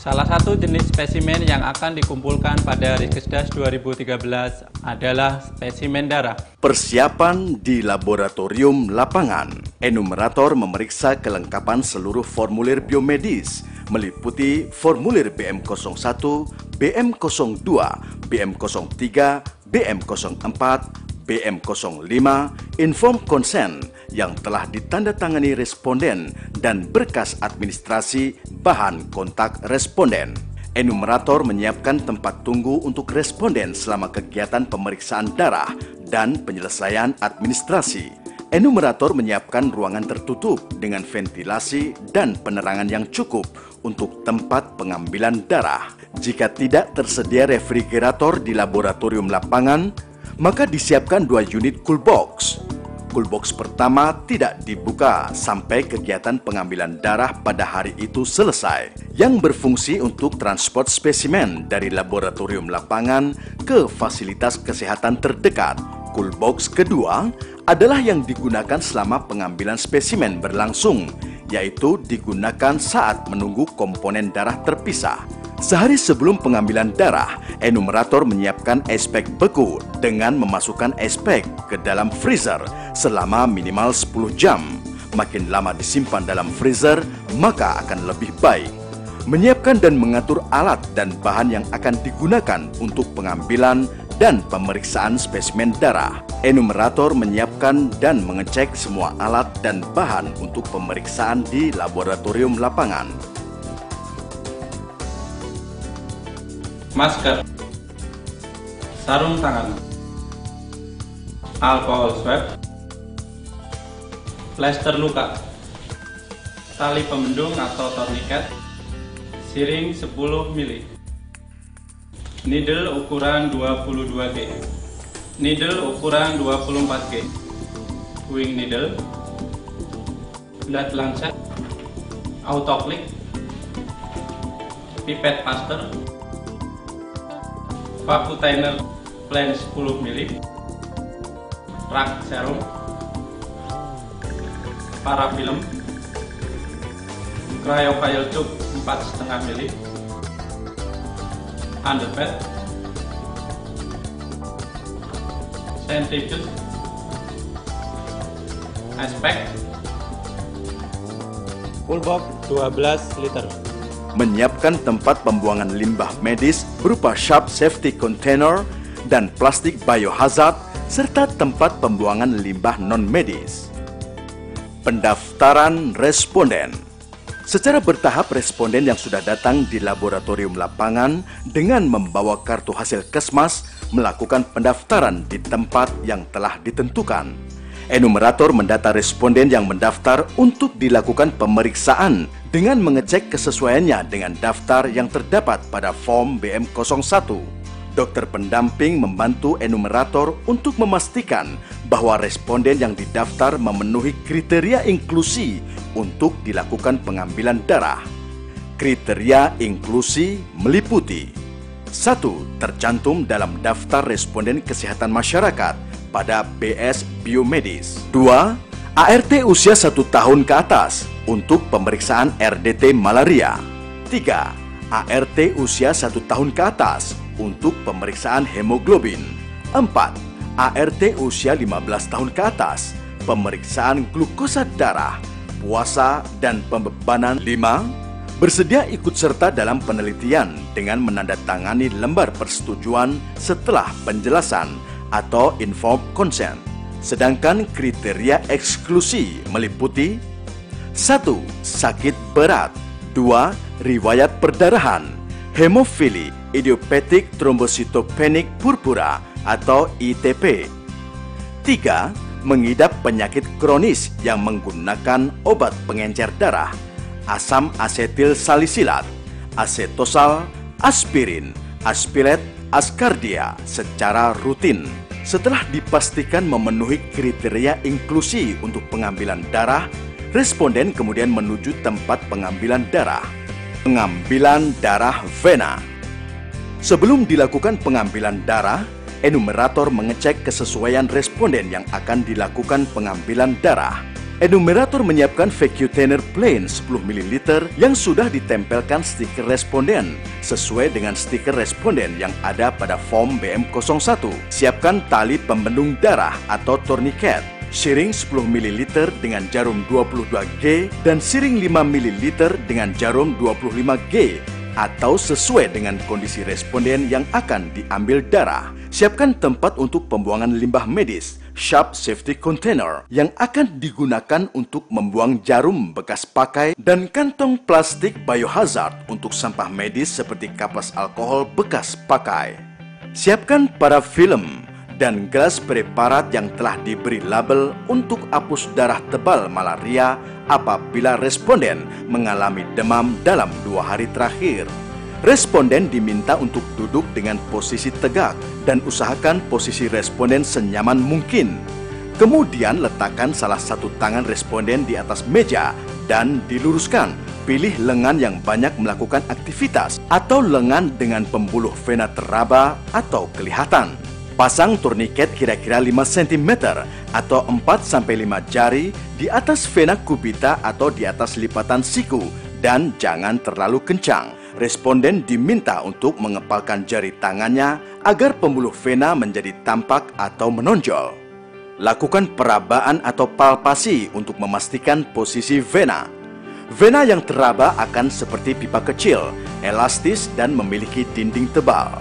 Salah satu jenis spesimen yang akan dikumpulkan pada Riskesdas 2013 adalah spesimen darah. Persiapan di laboratorium lapangan. Enumerator memeriksa kelengkapan seluruh formulir biomedis, meliputi formulir BM01, BM02, BM03, BM04, BM05, inform consent yang telah ditandatangani responden dan berkas administrasi bahan kontak responden. Enumerator menyiapkan tempat tunggu untuk responden selama kegiatan pemeriksaan darah dan penyelesaian administrasi. Enumerator menyiapkan ruangan tertutup dengan ventilasi dan penerangan yang cukup untuk tempat pengambilan darah. Jika tidak tersedia refrigerator di laboratorium lapangan, maka disiapkan 2 unit cool box. Cool box pertama tidak dibuka sampai kegiatan pengambilan darah pada hari itu selesai, yang berfungsi untuk transport spesimen dari laboratorium lapangan ke fasilitas kesehatan terdekat. Cool box kedua adalah yang digunakan selama pengambilan spesimen berlangsung, yaitu digunakan saat menunggu komponen darah terpisah. Sehari sebelum pengambilan darah, enumerator menyiapkan ice pack beku dengan memasukkan ice pack ke dalam freezer selama minimal 10 jam. Makin lama disimpan dalam freezer, maka akan lebih baik. Menyiapkan dan mengatur alat dan bahan yang akan digunakan untuk pengambilan dan pemeriksaan spesimen darah. Enumerator menyiapkan dan mengecek semua alat dan bahan untuk pemeriksaan di laboratorium lapangan. Masker, sarung tangan, alkohol swab, plester luka, tali pembendung atau tourniquet, siring 10 mili, needle ukuran 22 G, needle ukuran 24 G, wing needle, blood lancet, autoclick, pipet pasteur, Vacutainer plain 10 mili, rak serum, parafilm, cryocoil tube 4,5 mili, underpad, centrifuge, ice pack, full box 12 liter. Menyiapkan tempat pembuangan limbah medis berupa sharp safety container dan plastik biohazard serta tempat pembuangan limbah non-medis. Pendaftaran responden. Secara bertahap responden yang sudah datang di laboratorium lapangan dengan membawa kartu hasil Kesmas melakukan pendaftaran di tempat yang telah ditentukan. Enumerator mendata responden yang mendaftar untuk dilakukan pemeriksaan dengan mengecek kesesuaiannya dengan daftar yang terdapat pada form BM01. Dokter pendamping membantu enumerator untuk memastikan bahwa responden yang didaftar memenuhi kriteria inklusi untuk dilakukan pengambilan darah. Kriteria inklusi meliputi: 1. Tercantum dalam daftar responden kesehatan masyarakat pada BS Biomedis. 2. ART usia 1 tahun ke atas untuk pemeriksaan RDT malaria. 3. ART usia 1 tahun ke atas untuk pemeriksaan hemoglobin. 4. ART usia 15 tahun ke atas, pemeriksaan glukosa darah, puasa dan pembebanan. 5. Bersedia ikut serta dalam penelitian dengan menandatangani lembar persetujuan setelah penjelasan atau informed consent. Sedangkan kriteria eksklusi meliputi: 1. Sakit berat. 2. Riwayat perdarahan, hemofili, idiopathic thrombocytopenic purpura atau ITP. 3. Mengidap penyakit kronis yang menggunakan obat pengencer darah, asam asetil salisilat, asetosal, aspirin, aspilet, askardia secara rutin. Setelah dipastikan memenuhi kriteria inklusi untuk pengambilan darah, responden kemudian menuju tempat pengambilan darah. Pengambilan darah vena. Sebelum dilakukan pengambilan darah, enumerator mengecek kesesuaian responden yang akan dilakukan pengambilan darah. Enumerator menyiapkan vacuum plain 10 ml yang sudah ditempelkan stiker responden sesuai dengan stiker responden yang ada pada form BM01. Siapkan tali pembendung darah atau tourniquet, siring 10 ml dengan jarum 22G dan siring 5 ml dengan jarum 25G atau sesuai dengan kondisi responden yang akan diambil darah. Siapkan tempat untuk pembuangan limbah medis, Sharp Safety Container, yang akan digunakan untuk membuang jarum bekas pakai dan kantong plastik biohazard untuk sampah medis seperti kapas alkohol bekas pakai. Siapkan parafilm dan gelas preparat yang telah diberi label untuk hapus darah tebal malaria apabila responden mengalami demam dalam 2 hari terakhir. Responden diminta untuk duduk dengan posisi tegak dan usahakan posisi responden senyaman mungkin. Kemudian letakkan salah satu tangan responden di atas meja dan diluruskan. Pilih lengan yang banyak melakukan aktivitas atau lengan dengan pembuluh vena teraba atau kelihatan. Pasang tourniquet kira-kira 5 cm atau 4-5 jari di atas vena kubita atau di atas lipatan siku dan jangan terlalu kencang. Responden diminta untuk mengepalkan jari tangannya agar pembuluh vena menjadi tampak atau menonjol. Lakukan perabaan atau palpasi untuk memastikan posisi vena. Vena yang teraba akan seperti pipa kecil, elastis dan memiliki dinding tebal.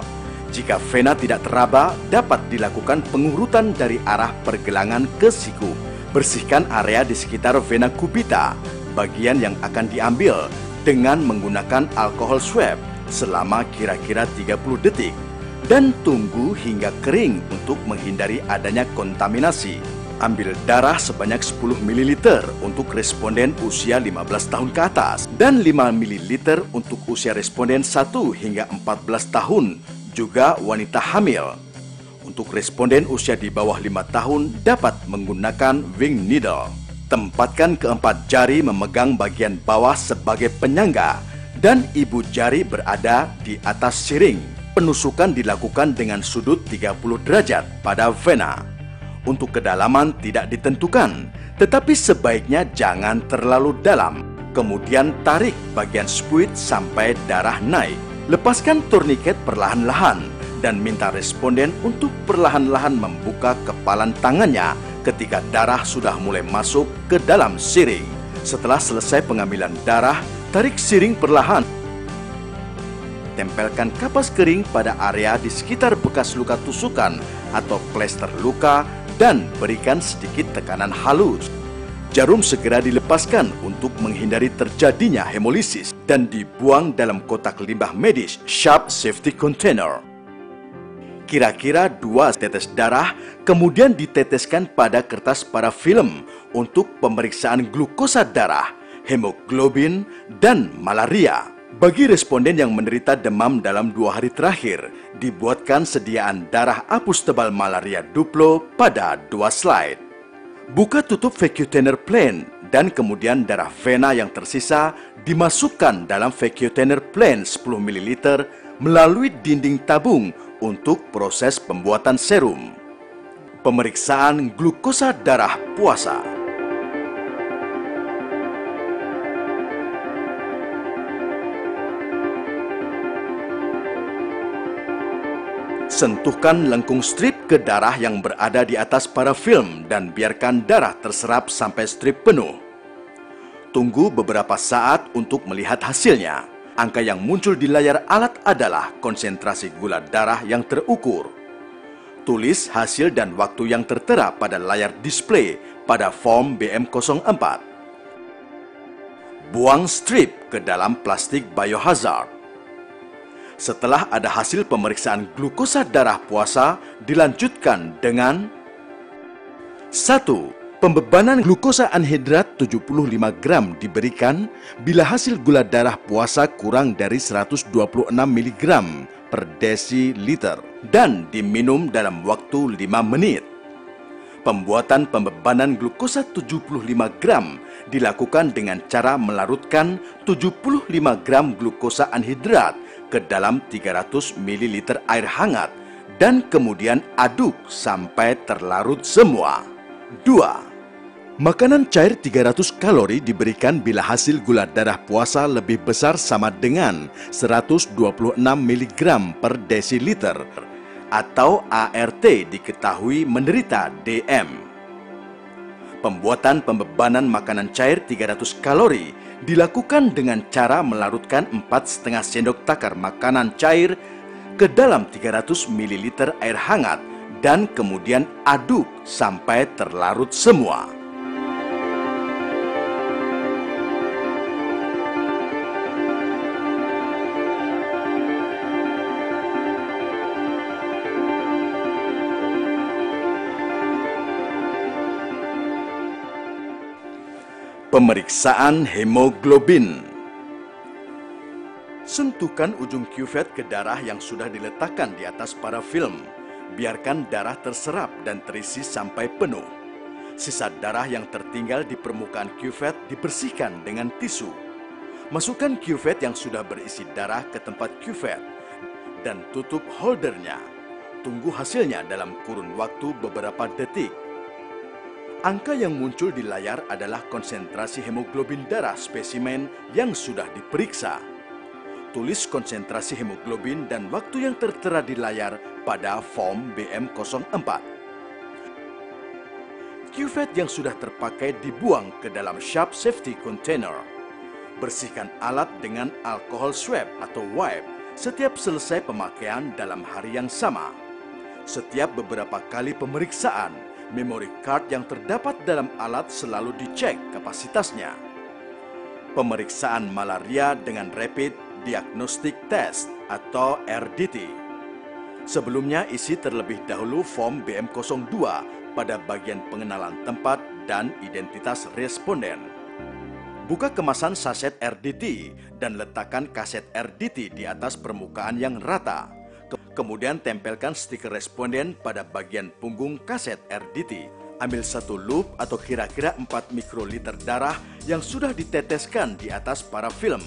Jika vena tidak teraba, dapat dilakukan pengurutan dari arah pergelangan ke siku. Bersihkan area di sekitar vena kubita, bagian yang akan diambil, dengan menggunakan alkohol swab selama kira-kira 30 detik dan tunggu hingga kering untuk menghindari adanya kontaminasi. Ambil darah sebanyak 10 ml untuk responden usia 15 tahun ke atas dan 5 ml untuk usia responden 1 hingga 14 tahun, juga wanita hamil. Untuk responden usia di bawah 5 tahun dapat menggunakan wing needle. Tempatkan keempat jari memegang bagian bawah sebagai penyangga dan ibu jari berada di atas siring. Penusukan dilakukan dengan sudut 30 derajat pada vena. Untuk kedalaman tidak ditentukan, tetapi sebaiknya jangan terlalu dalam. Kemudian tarik bagian spuit sampai darah naik. Lepaskan tourniquet perlahan-lahan dan minta responden untuk perlahan-lahan membuka kepalan tangannya ketika darah sudah mulai masuk ke dalam siring. Setelah selesai pengambilan darah, tarik siring perlahan. Tempelkan kapas kering pada area di sekitar bekas luka tusukan atau plester luka dan berikan sedikit tekanan halus. Jarum segera dilepaskan untuk menghindari terjadinya hemolisis dan dibuang dalam kotak limbah medis Sharp Safety Container. Kira-kira 2 tetes darah kemudian diteteskan pada kertas parafilm untuk pemeriksaan glukosa darah, hemoglobin, dan malaria. Bagi responden yang menderita demam dalam 2 hari terakhir, dibuatkan sediaan darah hapus tebal malaria Duplo pada 2 slide. Buka tutup vacuum plain dan kemudian darah vena yang tersisa dimasukkan dalam vacuum plain 10 ml melalui dinding tabung untuk proses pembuatan serum. Pemeriksaan glukosa darah puasa. Sentuhkan lengkung strip ke darah yang berada di atas parafilm dan biarkan darah terserap sampai strip penuh. Tunggu beberapa saat untuk melihat hasilnya. Angka yang muncul di layar alat adalah konsentrasi gula darah yang terukur. Tulis hasil dan waktu yang tertera pada layar display pada form BM04. Buang strip ke dalam plastik biohazard. Setelah ada hasil pemeriksaan glukosa darah puasa, dilanjutkan dengan 1. Pembebanan glukosa anhidrat 75 gram diberikan bila hasil gula darah puasa kurang dari 126 mg per desiliter dan diminum dalam waktu 5 menit. Pembuatan pembebanan glukosa 75 gram dilakukan dengan cara melarutkan 75 gram glukosa anhidrat ke dalam 300 ml air hangat dan kemudian aduk sampai terlarut semua. 2. Makanan cair 300 kalori diberikan bila hasil gula darah puasa lebih besar sama dengan 126 mg per desiliter atau ART diketahui menderita DM. Pembuatan pembebanan makanan cair 300 kalori dilakukan dengan cara melarutkan 4,5 sendok takar makanan cair ke dalam 300 ml air hangat dan kemudian aduk sampai terlarut semua. Pemeriksaan hemoglobin. Sentuhkan ujung cuvette ke darah yang sudah diletakkan di atas parafilm. Biarkan darah terserap dan terisi sampai penuh. Sisa darah yang tertinggal di permukaan cuvette dibersihkan dengan tisu. Masukkan cuvette yang sudah berisi darah ke tempat cuvette dan tutup holdernya. Tunggu hasilnya dalam kurun waktu beberapa detik. Angka yang muncul di layar adalah konsentrasi hemoglobin darah spesimen yang sudah diperiksa. Tulis konsentrasi hemoglobin dan waktu yang tertera di layar pada form BM04. Cuvette yang sudah terpakai dibuang ke dalam sharp safety container. Bersihkan alat dengan alkohol swab atau wipe setiap selesai pemakaian dalam hari yang sama. Setiap beberapa kali pemeriksaan, memory card yang terdapat dalam alat selalu dicek kapasitasnya. Pemeriksaan malaria dengan Rapid Diagnostic Test atau RDT. Sebelumnya isi terlebih dahulu form BM02 pada bagian pengenalan tempat dan identitas responden. Buka kemasan saset RDT dan letakkan kaset RDT di atas permukaan yang rata. Kemudian tempelkan stiker responden pada bagian punggung kaset RDT. Ambil satu loop atau kira-kira 4 mikroliter darah yang sudah diteteskan di atas parafilm.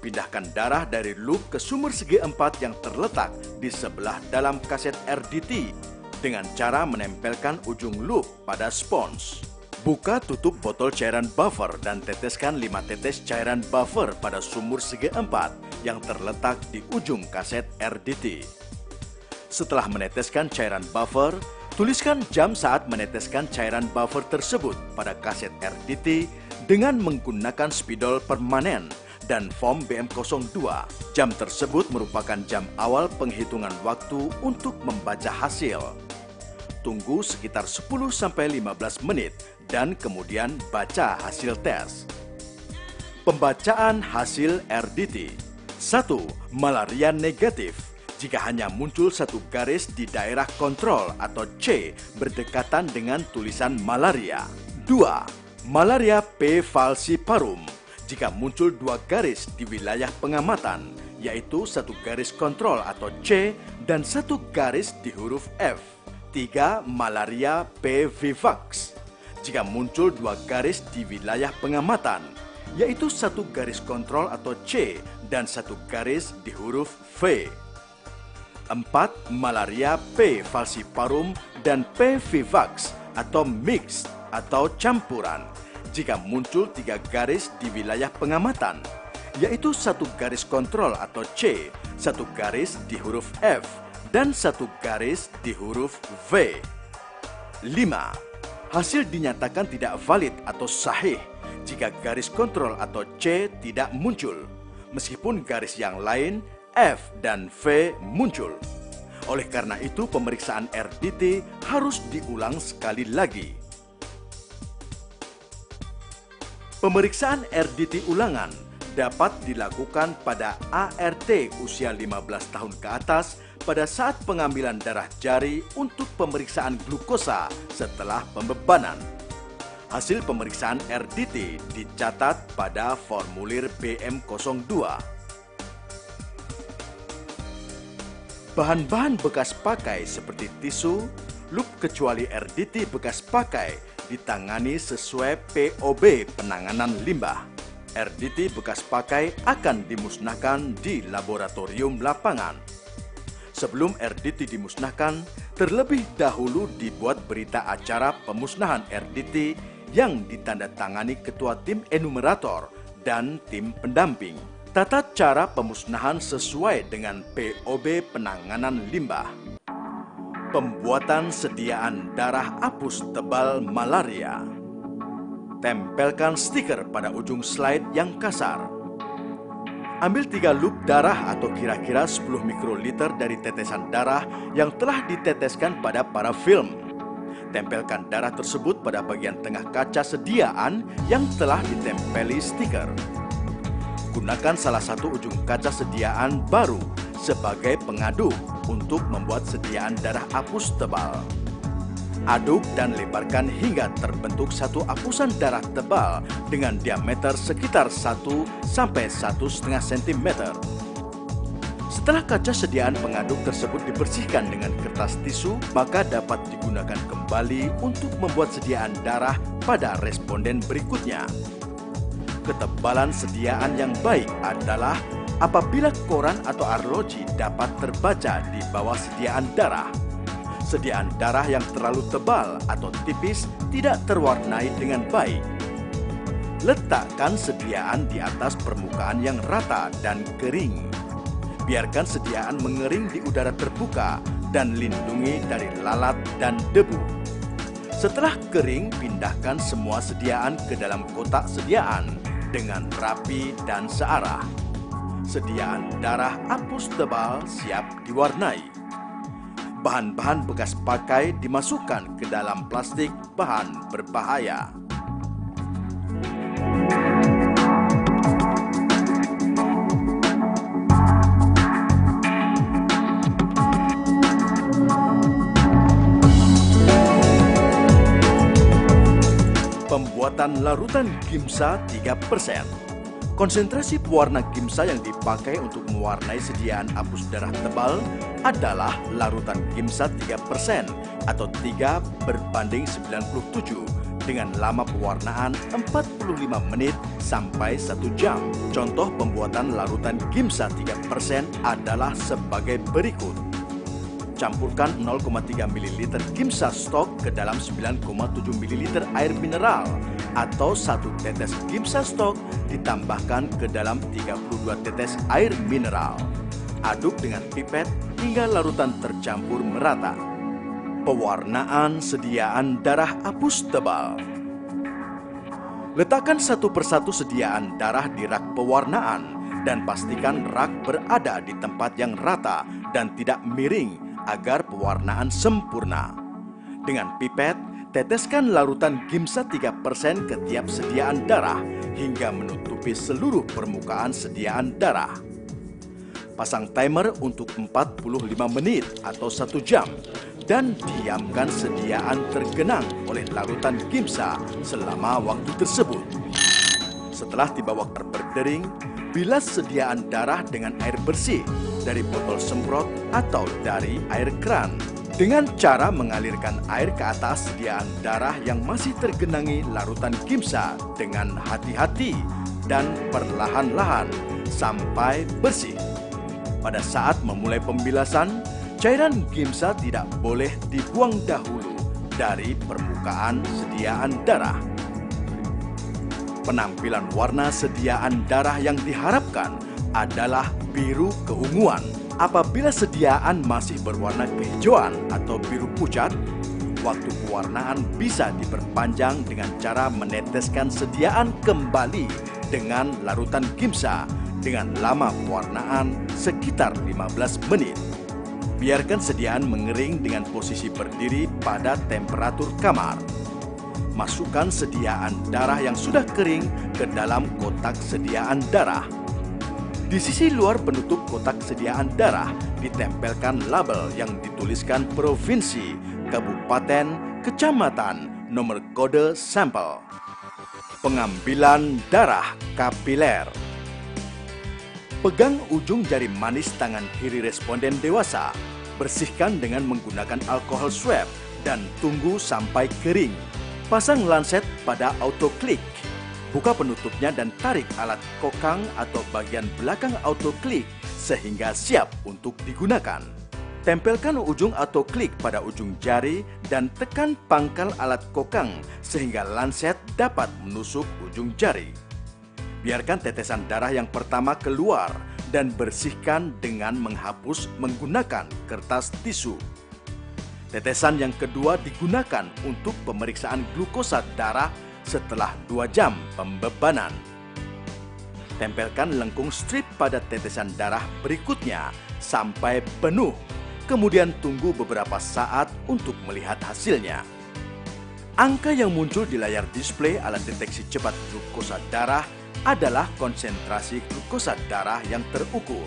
Pindahkan darah dari loop ke sumur segi 4 yang terletak di sebelah dalam kaset RDT dengan cara menempelkan ujung loop pada spons. Buka tutup botol cairan buffer dan teteskan 5 tetes cairan buffer pada sumur segi 4 yang terletak di ujung kaset RDT. Setelah meneteskan cairan buffer, tuliskan jam saat meneteskan cairan buffer tersebut pada kaset RDT dengan menggunakan spidol permanen dan form BM02. Jam tersebut merupakan jam awal penghitungan waktu untuk membaca hasil. Tunggu sekitar 10-15 menit dan kemudian baca hasil tes. Pembacaan hasil RDT. 1. Malaria negatif. Jika hanya muncul satu garis di daerah kontrol atau C berdekatan dengan tulisan malaria. 2. Malaria P. falciparum. Jika muncul 2 garis di wilayah pengamatan, yaitu satu garis kontrol atau C dan satu garis di huruf F. 3. Malaria P. vivax. Jika muncul 2 garis di wilayah pengamatan, yaitu satu garis kontrol atau C dan satu garis di huruf V. 4. Malaria P. falciparum dan P. vivax atau mixed atau campuran. Jika muncul 3 garis di wilayah pengamatan, yaitu satu garis kontrol atau C, satu garis di huruf F, dan satu garis di huruf V. 5. Hasil dinyatakan tidak valid atau sahih jika garis kontrol atau C tidak muncul, meskipun garis yang lain F dan V muncul. Oleh karena itu, pemeriksaan RDT harus diulang sekali lagi. Pemeriksaan RDT ulangan dapat dilakukan pada ART usia 15 tahun ke atas pada saat pengambilan darah jari untuk pemeriksaan glukosa setelah pembebanan. Hasil pemeriksaan RDT dicatat pada formulir BM02. Bahan-bahan bekas pakai seperti tisu, loop kecuali RDT bekas pakai ditangani sesuai POB penanganan limbah. RDT bekas pakai akan dimusnahkan di laboratorium lapangan. Sebelum RDT dimusnahkan, terlebih dahulu dibuat berita acara pemusnahan RDT yang ditandatangani Ketua Tim Enumerator dan tim pendamping. Tata cara pemusnahan sesuai dengan POB penanganan limbah. Pembuatan sediaan darah apus tebal malaria. Tempelkan stiker pada ujung slide yang kasar. Ambil 3 loop darah atau kira-kira 10 mikroliter dari tetesan darah yang telah diteteskan pada parafilm. Tempelkan darah tersebut pada bagian tengah kaca sediaan yang telah ditempeli stiker. Gunakan salah satu ujung kaca sediaan baru sebagai pengaduk untuk membuat sediaan darah apus tebal. Aduk dan lebarkan hingga terbentuk satu apusan darah tebal dengan diameter sekitar 1 sampai 1,5 cm. Setelah kaca sediaan pengaduk tersebut dibersihkan dengan kertas tisu, maka dapat digunakan kembali untuk membuat sediaan darah pada responden berikutnya. Ketebalan sediaan yang baik adalah apabila koran atau arloji dapat terbaca di bawah sediaan darah. Sediaan darah yang terlalu tebal atau tipis tidak terwarnai dengan baik. Letakkan sediaan di atas permukaan yang rata dan kering. Biarkan sediaan mengering di udara terbuka dan lindungi dari lalat dan debu. Setelah kering, pindahkan semua sediaan ke dalam kotak sediaan dengan rapi dan searah. Sediaan darah apus tebal siap diwarnai. Bahan-bahan bekas pakai dimasukkan ke dalam plastik bahan berbahaya. Pembuatan larutan Gimsa 3%. Konsentrasi pewarna Gimsa yang dipakai untuk mewarnai sediaan apus darah tebal adalah larutan Gimsa 3% atau 3:97 dengan lama pewarnaan 45 menit sampai 1 jam. Contoh pembuatan larutan Gimsa 3% adalah sebagai berikut. Campurkan 0,3 ml Gimsa stok ke dalam 9,7 ml air mineral atau 1 tetes Gimsa stok ditambahkan ke dalam 32 tetes air mineral. Aduk dengan pipet hingga larutan tercampur merata. Pewarnaan sediaan darah apus tebal. Letakkan satu persatu sediaan darah di rak pewarnaan dan pastikan rak berada di tempat yang rata dan tidak miring agar pewarnaan sempurna. Dengan pipet, teteskan larutan Gimsa 3% ke tiap sediaan darah hingga menutupi seluruh permukaan sediaan darah. Pasang timer untuk 45 menit atau 1 jam dan diamkan sediaan tergenang oleh larutan Gimsa selama waktu tersebut. Setelah tiba waktu berdering, bilas sediaan darah dengan air bersih dari botol semprot atau dari air keran. Dengan cara mengalirkan air ke atas sediaan darah yang masih tergenangi larutan Gimsa dengan hati-hati dan perlahan-lahan sampai bersih. Pada saat memulai pembilasan, cairan Gimsa tidak boleh dibuang dahulu dari permukaan sediaan darah. Penampilan warna sediaan darah yang diharapkan adalah biru keunguan. Apabila sediaan masih berwarna kehijauan atau biru pucat, waktu pewarnaan bisa diperpanjang dengan cara meneteskan sediaan kembali dengan larutan Gimsa dengan lama pewarnaan sekitar 15 menit. Biarkan sediaan mengering dengan posisi berdiri pada temperatur kamar. Masukkan sediaan darah yang sudah kering ke dalam kotak sediaan darah. Di sisi luar penutup kotak sediaan darah ditempelkan label yang dituliskan provinsi, kabupaten, kecamatan, nomor kode sampel. Pengambilan darah kapiler. Pegang ujung jari manis tangan kiri responden dewasa. Bersihkan dengan menggunakan alkohol swab dan tunggu sampai kering. Pasang lancet pada autoklik. Buka penutupnya dan tarik alat kokang atau bagian belakang autoklik sehingga siap untuk digunakan. Tempelkan ujung atau klik pada ujung jari dan tekan pangkal alat kokang sehingga lanset dapat menusuk ujung jari. Biarkan tetesan darah yang pertama keluar dan bersihkan dengan menghapus menggunakan kertas tisu. Tetesan yang kedua digunakan untuk pemeriksaan glukosa darah setelah 2 jam pembebanan. Tempelkan lengkung strip pada tetesan darah berikutnya sampai penuh. Kemudian tunggu beberapa saat untuk melihat hasilnya. Angka yang muncul di layar display alat deteksi cepat glukosa darah adalah konsentrasi glukosa darah yang terukur.